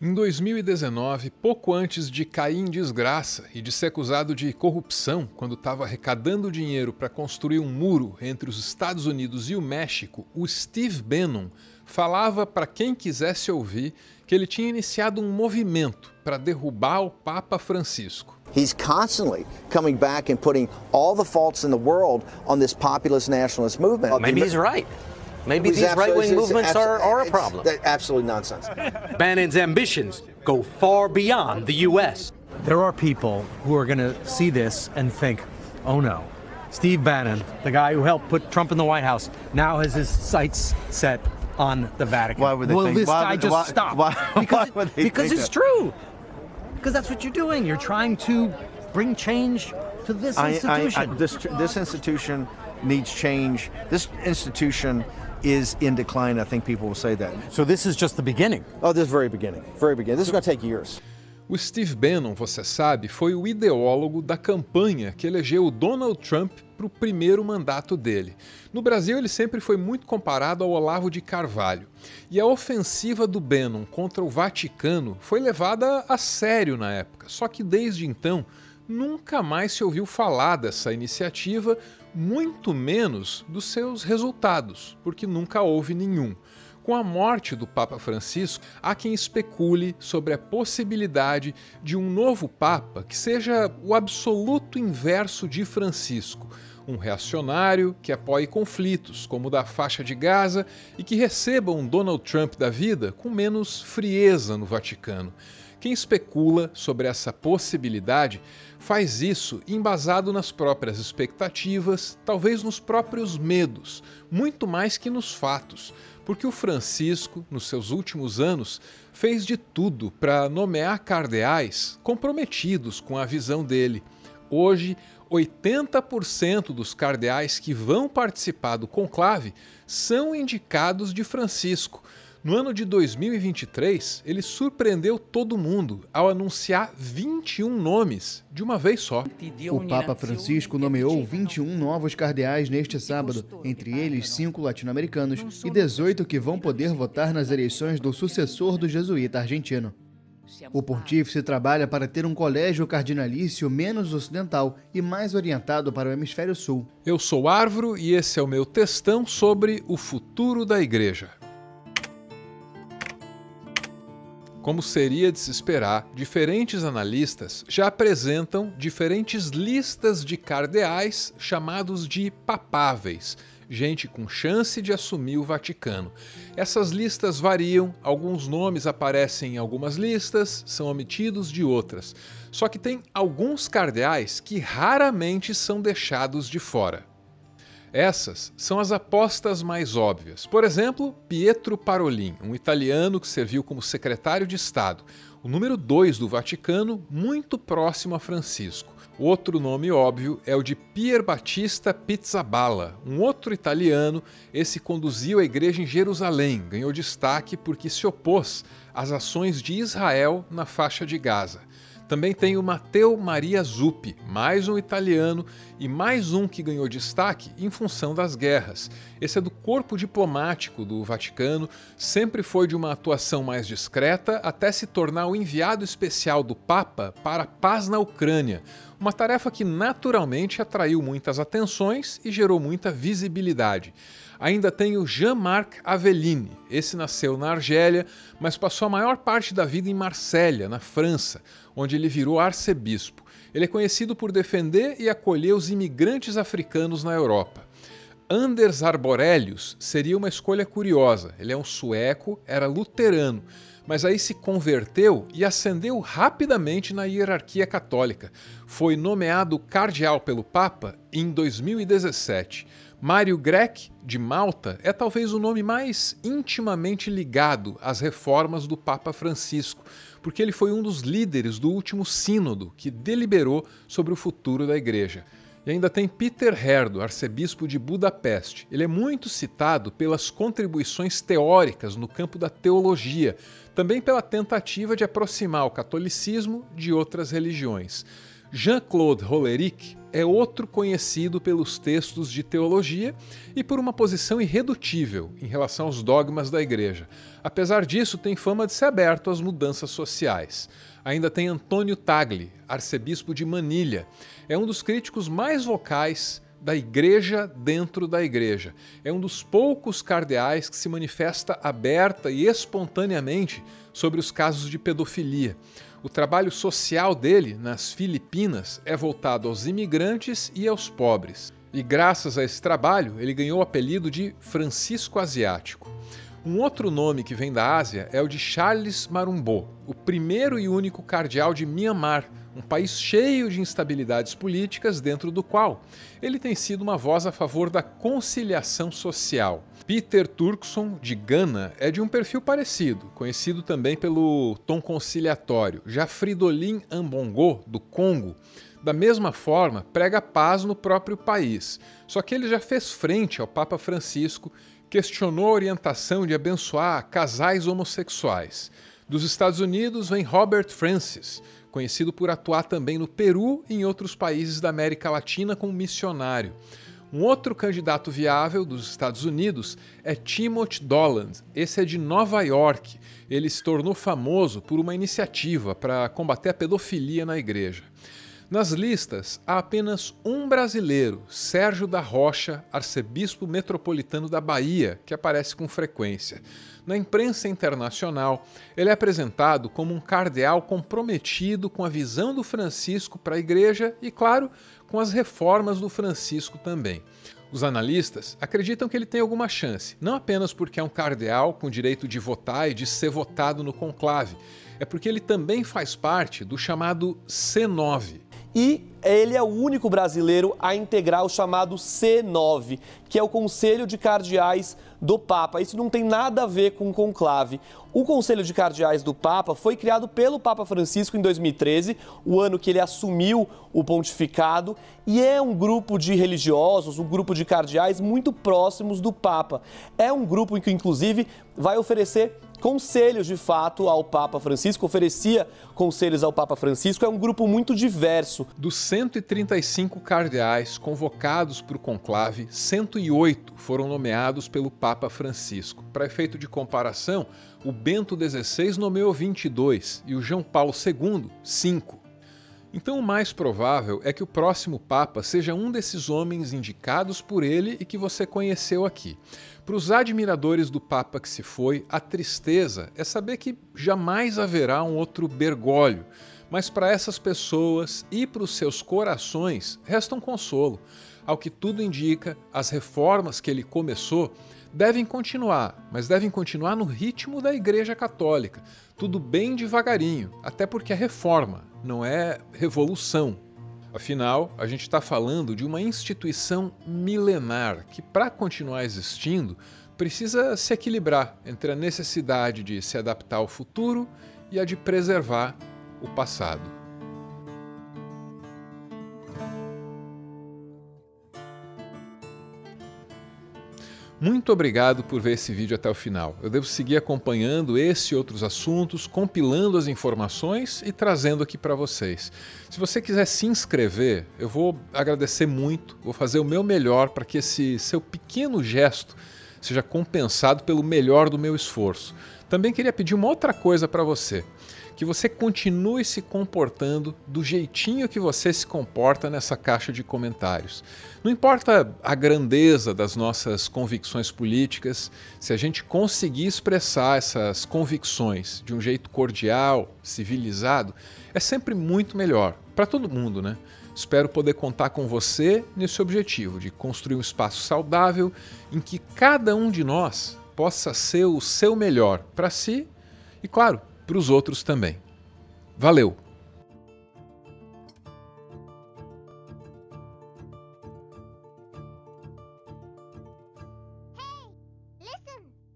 Em 2019, pouco antes de cair em desgraça e de ser acusado de corrupção quando estava arrecadando dinheiro para construir um muro entre os Estados Unidos e o México, o Steve Bannon falava para quem quisesse ouvir que ele tinha iniciado um movimento para derrubar o Papa Francisco. He's constantly coming back and putting all the faults in the world on this populist nationalist movement. Maybe he's right. Maybe these right-wing movements are a problem. Absolutely nonsense. Bannon's ambitions go far beyond the U.S. There are people who are going to see this and think, oh no, Steve Bannon, the guy who helped put Trump in the White House, now has his sights set on the Vatican. Why would they Will think, this guy just stop? Because it's true. Because that's what you're doing. You're trying to bring change to this institution. This institution needs change. This institution is in decline. I think people will say that. So this is just the beginning. Oh, this is very beginning. Very beginning. This is going to take years. O Steve Bannon, você sabe, foi o ideólogo da campanha que elegeu o Donald Trump para o primeiro mandato dele. No Brasil, ele sempre foi muito comparado ao Olavo de Carvalho. E a ofensiva do Bannon contra o Vaticano foi levada a sério na época. Só que desde então, nunca mais se ouviu falar dessa iniciativa, muito menos dos seus resultados, porque nunca houve nenhum. Com a morte do Papa Francisco, há quem especule sobre a possibilidade de um novo Papa que seja o absoluto inverso de Francisco, um reacionário que apoie conflitos, como o da faixa de Gaza, e que receba um Donald Trump da vida com menos frieza no Vaticano. Quem especula sobre essa possibilidade faz isso embasado nas próprias expectativas, talvez nos próprios medos, muito mais que nos fatos, porque o Francisco, nos seus últimos anos, fez de tudo para nomear cardeais comprometidos com a visão dele. Hoje, 80% dos cardeais que vão participar do conclave são indicados de Francisco. No ano de 2023, ele surpreendeu todo mundo ao anunciar 21 nomes de uma vez só. O Papa Francisco nomeou 21 novos cardeais neste sábado, entre eles 5 latino-americanos e 18 que vão poder votar nas eleições do sucessor do jesuíta argentino. O pontífice trabalha para ter um colégio cardinalício menos ocidental e mais orientado para o hemisfério sul. Eu sou Arvro e esse é o meu textão sobre o futuro da Igreja. Como seria de se esperar, diferentes analistas já apresentam diferentes listas de cardeais chamados de papáveis, gente com chance de assumir o Vaticano. Essas listas variam, alguns nomes aparecem em algumas listas, são omitidos de outras. Só que tem alguns cardeais que raramente são deixados de fora. Essas são as apostas mais óbvias. Por exemplo, Pietro Parolin, um italiano que serviu como secretário de Estado, o número 2 do Vaticano, muito próximo a Francisco. Outro nome óbvio é o de Pier Battista Pizzaballa, um outro italiano. Esse conduziu a igreja em Jerusalém, ganhou destaque porque se opôs às ações de Israel na faixa de Gaza. Também tem o Matteo Maria Zuppi, mais um italiano e mais um que ganhou destaque em função das guerras. Esse é do corpo diplomático do Vaticano, sempre foi de uma atuação mais discreta até se tornar o enviado especial do Papa para a paz na Ucrânia, uma tarefa que naturalmente atraiu muitas atenções e gerou muita visibilidade. Ainda tem o Jean-Marc Avellini. Esse nasceu na Argélia, mas passou a maior parte da vida em Marsella, na França, onde ele virou arcebispo. Ele é conhecido por defender e acolher os imigrantes africanos na Europa. Anders Arborelius seria uma escolha curiosa. Ele é um sueco, era luterano, mas aí se converteu e ascendeu rapidamente na hierarquia católica. Foi nomeado cardeal pelo Papa em 2017. Mário Grech, de Malta, é talvez o nome mais intimamente ligado às reformas do Papa Francisco, porque ele foi um dos líderes do último sínodo que deliberou sobre o futuro da Igreja. E ainda tem Peter Herdo, arcebispo de Budapeste. Ele é muito citado pelas contribuições teóricas no campo da teologia, também pela tentativa de aproximar o catolicismo de outras religiões. Jean-Claude Hollerich é outro conhecido pelos textos de teologia e por uma posição irredutível em relação aos dogmas da Igreja. Apesar disso, tem fama de ser aberto às mudanças sociais. Ainda tem Antônio Tagli, arcebispo de Manilha. É um dos críticos mais vocais da Igreja dentro da Igreja. É um dos poucos cardeais que se manifesta aberta e espontaneamente sobre os casos de pedofilia. O trabalho social dele, nas Filipinas, é voltado aos imigrantes e aos pobres. E graças a esse trabalho, ele ganhou o apelido de Francisco Asiático. Um outro nome que vem da Ásia é o de Charles Marumbô, o primeiro e único cardeal de Myanmar, um país cheio de instabilidades políticas dentro do qual ele tem sido uma voz a favor da conciliação social. Peter Turkson, de Gana, é de um perfil parecido, conhecido também pelo tom conciliatório. Já Fridolin Ambongo, do Congo, da mesma forma, prega paz no próprio país, só que ele já fez frente ao Papa Francisco, questionou a orientação de abençoar casais homossexuais. Dos Estados Unidos vem Robert Francis, conhecido por atuar também no Peru e em outros países da América Latina como missionário. Um outro candidato viável dos Estados Unidos é Timothy Dolan. Esse é de Nova York. Ele se tornou famoso por uma iniciativa para combater a pedofilia na igreja. Nas listas, há apenas um brasileiro, Sérgio da Rocha, arcebispo metropolitano da Bahia, que aparece com frequência. Na imprensa internacional, ele é apresentado como um cardeal comprometido com a visão do Francisco para a Igreja e, claro, com as reformas do Francisco também. Os analistas acreditam que ele tem alguma chance, não apenas porque é um cardeal com direito de votar e de ser votado no conclave, é porque ele também faz parte do chamado C9. E ele é o único brasileiro a integrar o chamado C9, que é o Conselho de Cardeais do Papa. Isso não tem nada a ver com o conclave. O Conselho de Cardeais do Papa foi criado pelo Papa Francisco em 2013, o ano que ele assumiu o pontificado, e é um grupo de religiosos, um grupo de cardeais muito próximos do Papa. É um grupo que, inclusive, vai oferecer conselhos, de fato, ao Papa Francisco, oferecia conselhos ao Papa Francisco, é um grupo muito diverso. Dos 135 cardeais convocados para o conclave, 108 foram nomeados pelo Papa Francisco. Para efeito de comparação, o Bento XVI nomeou 22 e o João Paulo II, 5. Então o mais provável é que o próximo Papa seja um desses homens indicados por ele e que você conheceu aqui. Para os admiradores do Papa que se foi, a tristeza é saber que jamais haverá um outro Bergoglio, mas para essas pessoas e para os seus corações resta um consolo. Ao que tudo indica, as reformas que ele começou devem continuar, mas devem continuar no ritmo da Igreja Católica, tudo bem devagarinho, até porque é reforma, não é revolução. Afinal, a gente está falando de uma instituição milenar que, para continuar existindo, precisa se equilibrar entre a necessidade de se adaptar ao futuro e a de preservar o passado. Muito obrigado por ver esse vídeo até o final. Eu devo seguir acompanhando esse e outros assuntos, compilando as informações e trazendo aqui para vocês. Se você quiser se inscrever, eu vou agradecer muito, vou fazer o meu melhor para que esse seu pequeno gesto seja compensado pelo melhor do meu esforço. Também queria pedir uma outra coisa para você, que você continue se comportando do jeitinho que você se comporta nessa caixa de comentários. Não importa a grandeza das nossas convicções políticas, se a gente conseguir expressar essas convicções de um jeito cordial, civilizado, é sempre muito melhor, para todo mundo, né? Espero poder contar com você nesse objetivo de construir um espaço saudável em que cada um de nós possa ser o seu melhor para si e, claro, para os outros também. Valeu!